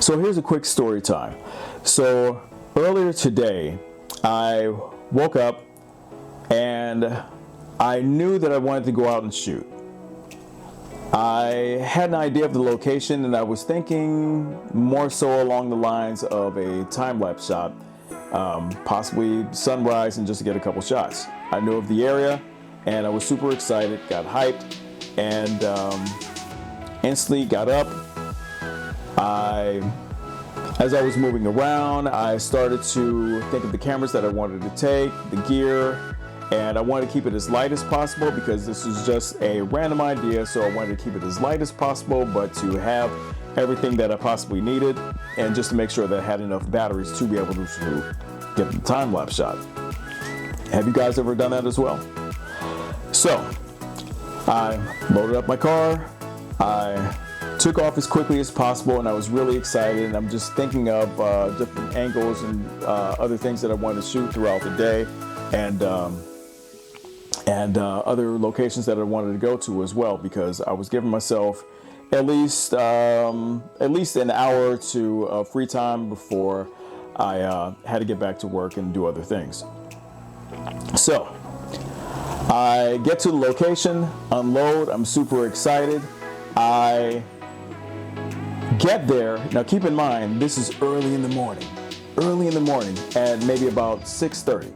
So here's a quick story time. So earlier today, I woke up and I knew that I wanted to go out and shoot. I had an idea of the location and I was thinking more so along the lines of a time-lapse shot, possibly sunrise and just to get a couple shots. I knew of the area and I was super excited, got hyped, and instantly got up. As I was moving around, I started to think of the cameras that I wanted to take, the gear, and I wanted to keep it as light as possible because this was just a random idea, so I wanted to keep it as light as possible, but to have everything that I possibly needed, and just to make sure that I had enough batteries to be able to get the time-lapse shot. Have you guys ever done that as well? So, I loaded up my car, I took off as quickly as possible, and I was really excited, and I'm just thinking of different angles and other things that I wanted to shoot throughout the day, and other locations that I wanted to go to as well, because I was giving myself at least an hour to free time before I had to get back to work and do other things. So I get to the location, unload, I'm super excited. I get there. Now keep in mind, this is early in the morning at maybe about 6:30.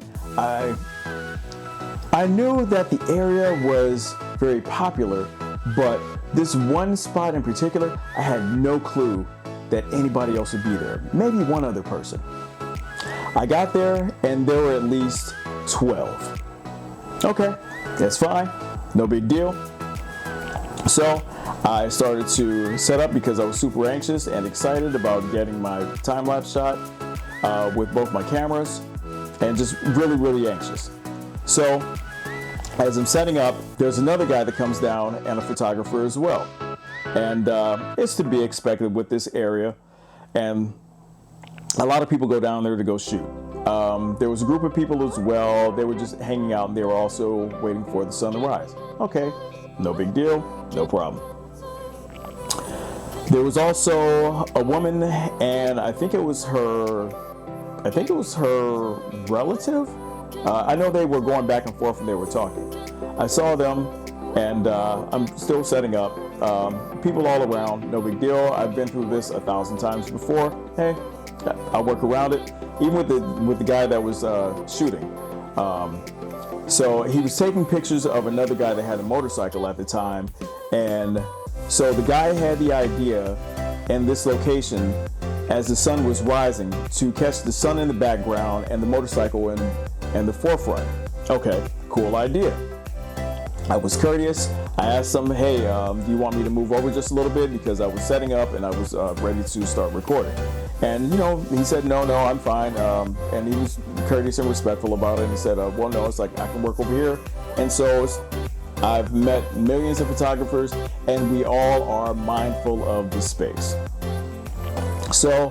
I knew that the area was very popular, but this one spot in particular, I had no clue that anybody else would be there. Maybe one other person. I got there and there were at least 12. Okay, that's fine, no big deal. So I started to set up because I was super anxious and excited about getting my time-lapse shot with both my cameras, and just really anxious. So as I'm setting up, there's another guy that comes down and a photographer as well. And it's to be expected with this area, and a lot of people go down there to go shoot. There was a group of people as well. They were just hanging out and they were also waiting for the sun to rise. Okay, no big deal, no problem. There was also a woman, and I think it was her relative. I know they were going back and forth and they were talking. I saw them, and I'm still setting up. People all around, no big deal. I've been through this 1,000 times before. Hey, I'll work around it. Even with the guy that was shooting. So he was taking pictures of another guy that had a motorcycle at the time, and so the guy had the idea in this location, as the sun was rising, to catch the sun in the background and the motorcycle in the forefront. Okay, cool idea. I was courteous. I asked him, hey, do you want me to move over just a little bit, because I was setting up and I was ready to start recording. And he said, no, I'm fine. And he was courteous and respectful about it. And he said, well, no, it's like I can work over here. And so I've met millions of photographers, and we all are mindful of the space. So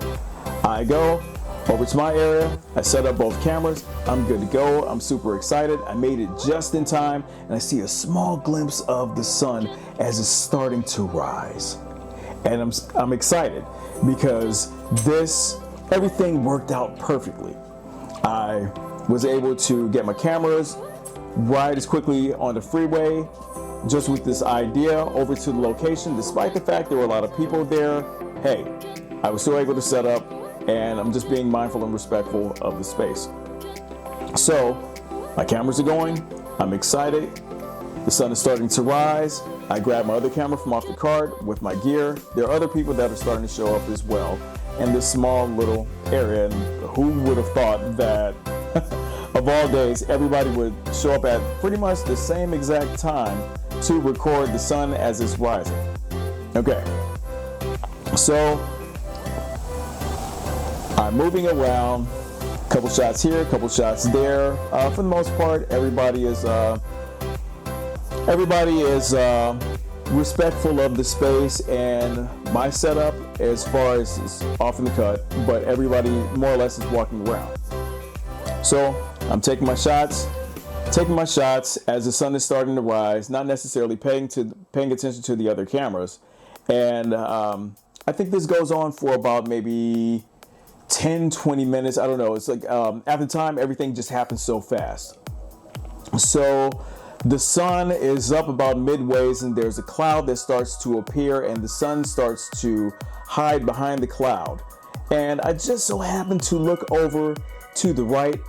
I go over to my area, I set up both cameras, I'm good to go, I'm super excited. I made it just in time, and I see a small glimpse of the sun as it's starting to rise. And I'm excited because everything worked out perfectly. I was able to get my cameras, ride as quickly on the freeway, just with this idea, over to the location. Despite the fact there were a lot of people there, hey, I was still able to set up, and I'm just being mindful and respectful of the space. So my cameras are going, I'm excited, the sun is starting to rise. I grab my other camera from off the cart with my gear. There are other people that are starting to show up as well in this small little area, and who would have thought that of all days everybody would show up at pretty much the same exact time to record the sun as it's rising. Okay, so I'm moving around, a couple shots here, a couple shots there. For the most part, everybody is respectful of the space and my setup as far as is off in the cut, but everybody more or less is walking around. So I'm taking my shots as the sun is starting to rise, not necessarily paying attention to the other cameras. And I think this goes on for about maybe 10, 20 minutes. I don't know. It's like at the time, everything just happened so fast. So the sun is up about midways, and there's a cloud that starts to appear, and the sun starts to hide behind the cloud. And I just so happened to look over to the right,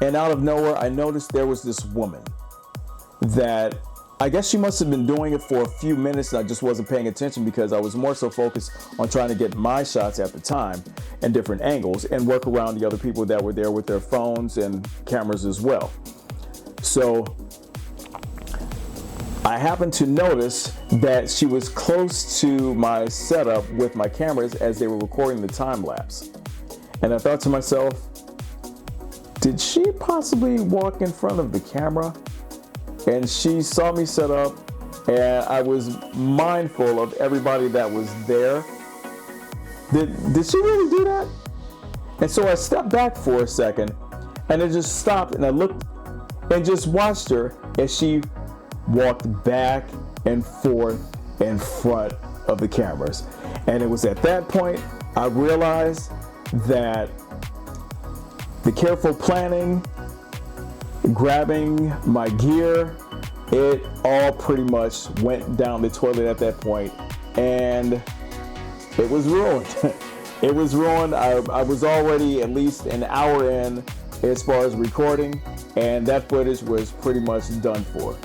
and out of nowhere, I noticed there was this woman that I guess she must have been doing it for a few minutes, and I just wasn't paying attention because I was more so focused on trying to get my shots at the time and different angles and work around the other people that were there with their phones and cameras as well. So I happened to notice that she was close to my setup with my cameras as they were recording the time lapse. And I thought to myself, did she possibly walk in front of the camera? And she saw me set up, and I was mindful of everybody that was there. Did she really do that? And so I stepped back for a second, and I just stopped, and I looked and just watched her as she walked back and forth in front of the cameras. And it was at that point I realized that the careful planning, grabbing my gear, it all pretty much went down the toilet at that point, and it was ruined. It was ruined. I was already at least an hour in as far as recording, and that footage was pretty much done for.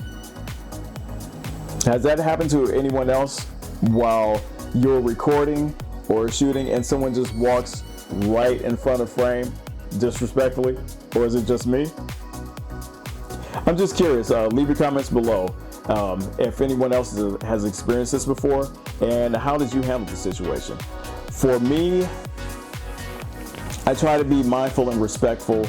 Has that happened to anyone else while you're recording or shooting and someone just walks right in front of frame disrespectfully, or is it just me? I'm just curious. Leave your comments below if anyone else has experienced this before, and how did you handle the situation? For me, I try to be mindful and respectful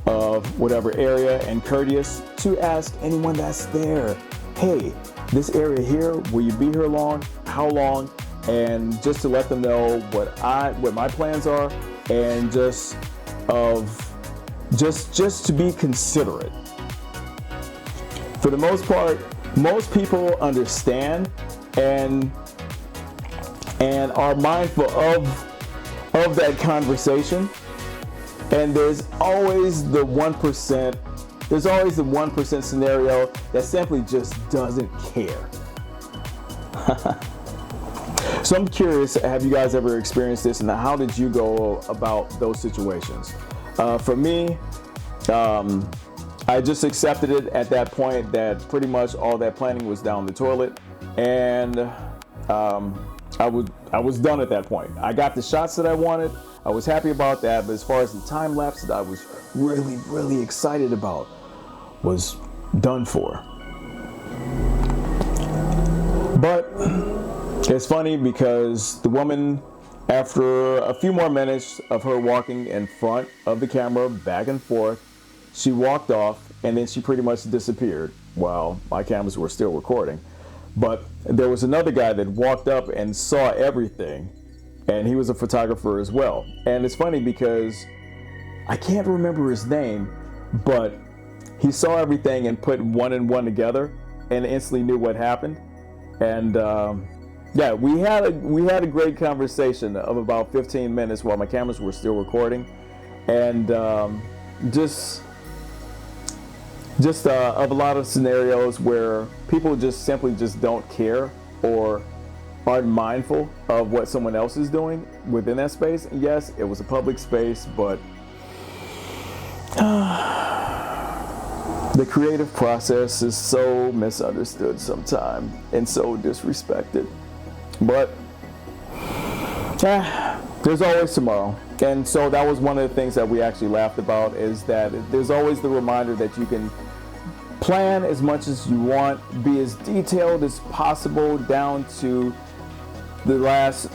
of whatever area and courteous to ask anyone that's there, hey, this area here, will you be here long? How long? And just to let them know what my plans are, and just to be considerate. For the most part, most people understand and are mindful of that conversation. And there's always the 1%. There's always the 1% scenario that simply just doesn't care. So I'm curious, have you guys ever experienced this, and how did you go about those situations? For me, I just accepted it at that point that pretty much all that planning was down the toilet, and I was done at that point. I got the shots that I wanted. I was happy about that, but as far as the time lapse that I was really, really excited about was done for. But it's funny because the woman, after a few more minutes of her walking in front of the camera back and forth, she walked off, and then she pretty much disappeared while my cameras were still recording. But there was another guy that walked up and saw everything, and he was a photographer as well. And it's funny because I can't remember his name, but he saw everything and put one and one together and instantly knew what happened. And yeah, we had a great conversation of about 15 minutes while my cameras were still recording, and just of a lot of scenarios where people just simply just don't care or aren't mindful of what someone else is doing within that space. And yes, it was a public space, but the creative process is so misunderstood sometimes and so disrespected. But there's always tomorrow. And so that was one of the things that we actually laughed about, is that there's always the reminder that you can plan as much as you want, be as detailed as possible down to the last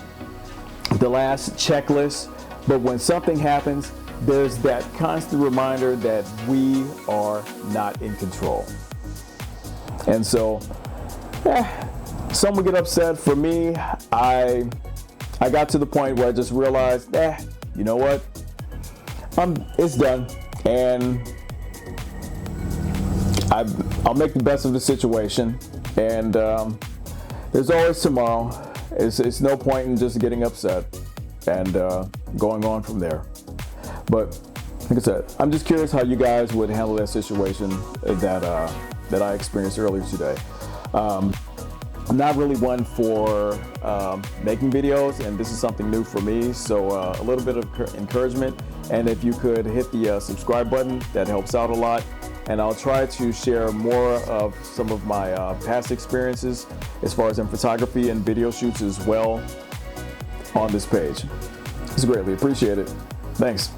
checklist. But when something happens, there's that constant reminder that we are not in control. And so, some would get upset. For me, I got to the point where I just realized, you know what? It's done, and I'll make the best of the situation. And there's always tomorrow, it's no point in just getting upset and going on from there. But like I said, I'm just curious how you guys would handle that situation that I experienced earlier today. I'm not really one for making videos, and this is something new for me, so a little bit of encouragement, and if you could hit the subscribe button, that helps out a lot. And I'll try to share more of some of my past experiences as far as in photography and video shoots as well on this page. It's greatly appreciated. Thanks.